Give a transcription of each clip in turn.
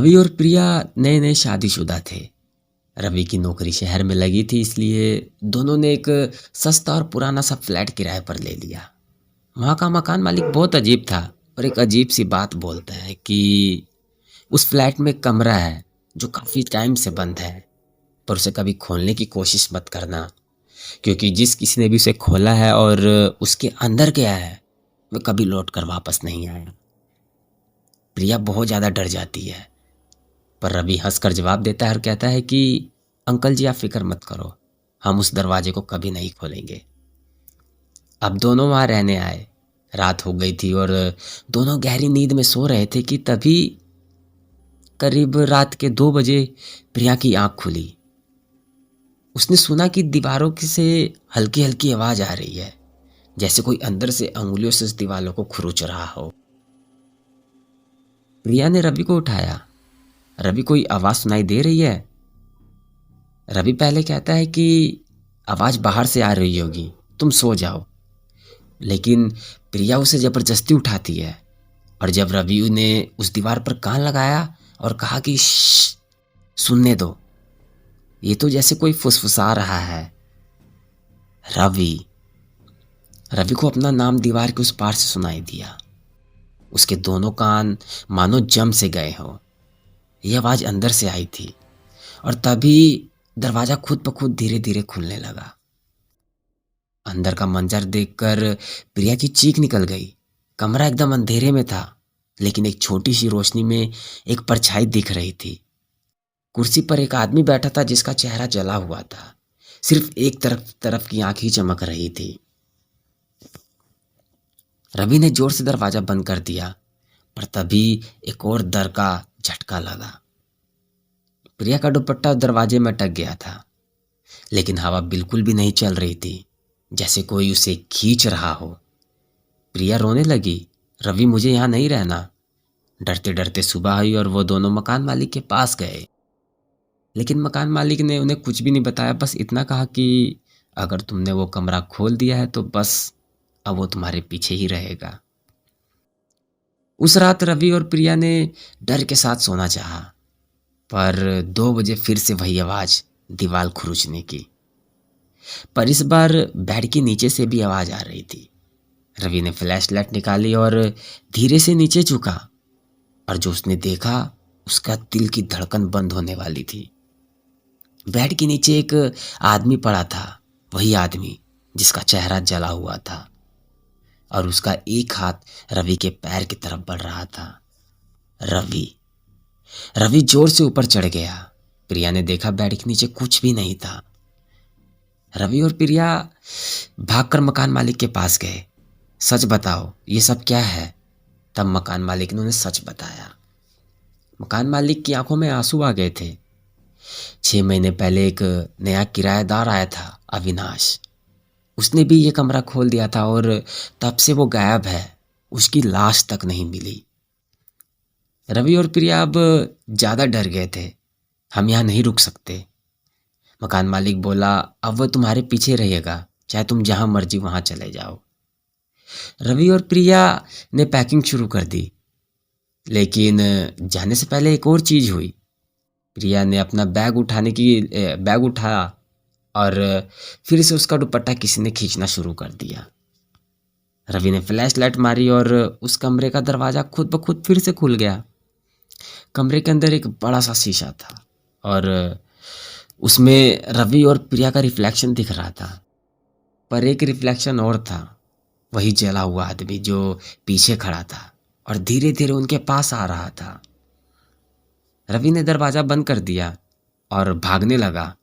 रवि और प्रिया नए नए शादीशुदा थे। रवि की नौकरी शहर में लगी थी, इसलिए दोनों ने एक सस्ता और पुराना सा फ्लैट किराए पर ले लिया। वहाँ का मकान मालिक बहुत अजीब था और एक अजीब सी बात बोलता है कि उस फ्लैट में एक कमरा है जो काफ़ी टाइम से बंद है, पर उसे कभी खोलने की कोशिश मत करना, क्योंकि जिस किसी ने भी उसे खोला है और उसके अंदर गया है वह कभी लौट कर वापस नहीं आया। प्रिया बहुत ज़्यादा डर जाती है, पर रवि हंसकर जवाब देता है और कहता है कि अंकल जी, आप फिक्र मत करो, हम उस दरवाजे को कभी नहीं खोलेंगे। अब दोनों वहाँ रहने आए। रात हो गई थी और दोनों गहरी नींद में सो रहे थे कि तभी करीब रात के 2 बजे प्रिया की आंख खुली। उसने सुना कि दीवारों की से हल्की हल्की आवाज आ रही है, जैसे कोई अंदर से अंगुलियों से उस दीवारों को खुरच रहा हो। प्रिया ने रवि को उठाया। रवि, कोई आवाज सुनाई दे रही है? रवि पहले कहता है कि आवाज बाहर से आ रही होगी, तुम सो जाओ। लेकिन प्रिया उसे जबरदस्ती उठाती है, और जब रवि ने उस दीवार पर कान लगाया और कहा कि श्श, सुनने दो, ये तो जैसे कोई फुसफुसा रहा है। रवि। रवि को अपना नाम दीवार के उस पार से सुनाई दिया। उसके दोनों कान मानो जम से गए हो। यह आवाज अंदर से आई थी और तभी दरवाजा खुद ब खुद धीरे धीरे खुलने लगा। अंदर का मंजर देखकर प्रिया की चीख निकल गई। कमरा एकदम अंधेरे में था, लेकिन एक छोटी सी रोशनी में एक परछाई दिख रही थी। कुर्सी पर एक आदमी बैठा था जिसका चेहरा जला हुआ था। सिर्फ एक तरफ तरफ की आंख ही चमक रही थी। रवि ने जोर से दरवाजा बंद कर दिया, पर तभी एक और डर का झटका लगा। प्रिया का दुपट्टा दरवाजे में अटक गया था, लेकिन हवा बिल्कुल भी नहीं चल रही थी, जैसे कोई उसे खींच रहा हो। प्रिया रोने लगी, रवि, मुझे यहाँ नहीं रहना। डरते डरते सुबह हुई और वो दोनों मकान मालिक के पास गए। लेकिन मकान मालिक ने उन्हें कुछ भी नहीं बताया, बस इतना कहा कि अगर तुमने वो कमरा खोल दिया है तो बस अब वो तुम्हारे पीछे ही रहेगा। उस रात रवि और प्रिया ने डर के साथ सोना चाहा, पर 2 बजे फिर से वही आवाज दीवार खुरचने की। पर इस बार बेड के नीचे से भी आवाज आ रही थी। रवि ने फ्लैशलाइट निकाली और धीरे से नीचे झुका, और जो उसने देखा उसका दिल की धड़कन बंद होने वाली थी। बेड के नीचे एक आदमी पड़ा था, वही आदमी जिसका चेहरा जला हुआ था, और उसका एक हाथ रवि के पैर की तरफ बढ़ रहा था। रवि। रवि जोर से ऊपर चढ़ गया। प्रिया ने देखा बेड के नीचे कुछ भी नहीं था। रवि और प्रिया भागकर मकान मालिक के पास गए। सच बताओ, ये सब क्या है? तब मकान मालिक ने उन्हें सच बताया। मकान मालिक की आंखों में आंसू आ गए थे। 6 महीने पहले एक नया किराएदार आया था, अविनाश। उसने भी ये कमरा खोल दिया था और तब से वो गायब है। उसकी लाश तक नहीं मिली। रवि और प्रिया अब ज्यादा डर गए थे। हम यहाँ नहीं रुक सकते। मकान मालिक बोला, अब वो तुम्हारे पीछे रहेगा, चाहे तुम जहां मर्जी वहां चले जाओ। रवि और प्रिया ने पैकिंग शुरू कर दी, लेकिन जाने से पहले एक और चीज हुई। प्रिया ने अपना बैग उठाया और फिर से उसका दुपट्टा किसी ने खींचना शुरू कर दिया। रवि ने फ्लैश लाइट मारी और उस कमरे का दरवाजा खुद ब खुद फिर से खुल गया। कमरे के अंदर एक बड़ा सा शीशा था और उसमें रवि और प्रिया का रिफ्लेक्शन दिख रहा था। पर एक रिफ्लेक्शन और था, वही जला हुआ आदमी जो पीछे खड़ा था और धीरे धीरे उनके पास आ रहा था। रवि ने दरवाजा बंद कर दिया और भागने लगा।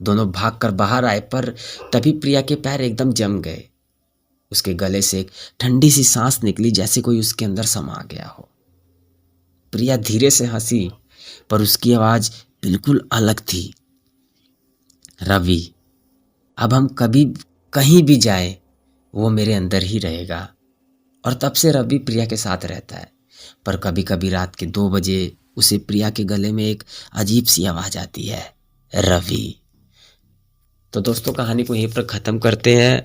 दोनों भागकर बाहर आए, पर तभी प्रिया के पैर एकदम जम गए। उसके गले से एक ठंडी सी सांस निकली, जैसे कोई उसके अंदर समा गया हो। प्रिया धीरे से हंसी, पर उसकी आवाज बिल्कुल अलग थी। रवि, अब हम कभी कहीं भी जाए वो मेरे अंदर ही रहेगा। और तब से रवि प्रिया के साथ रहता है, पर कभी कभी रात के 2 बजे उसे प्रिया के गले में एक अजीब सी आवाज आती है, रवि। तो दोस्तों, कहानी को यहीं पर ख़त्म करते हैं।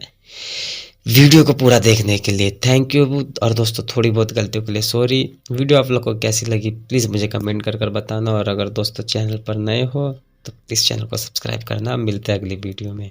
वीडियो को पूरा देखने के लिए थैंक यू। और दोस्तों थोड़ी बहुत गलतियों के लिए सॉरी। वीडियो आप लोग को कैसी लगी प्लीज़ मुझे कमेंट कर बताना, और अगर दोस्तों चैनल पर नए हो तो प्लीज़ चैनल को सब्सक्राइब करना। मिलते हैं अगली वीडियो में।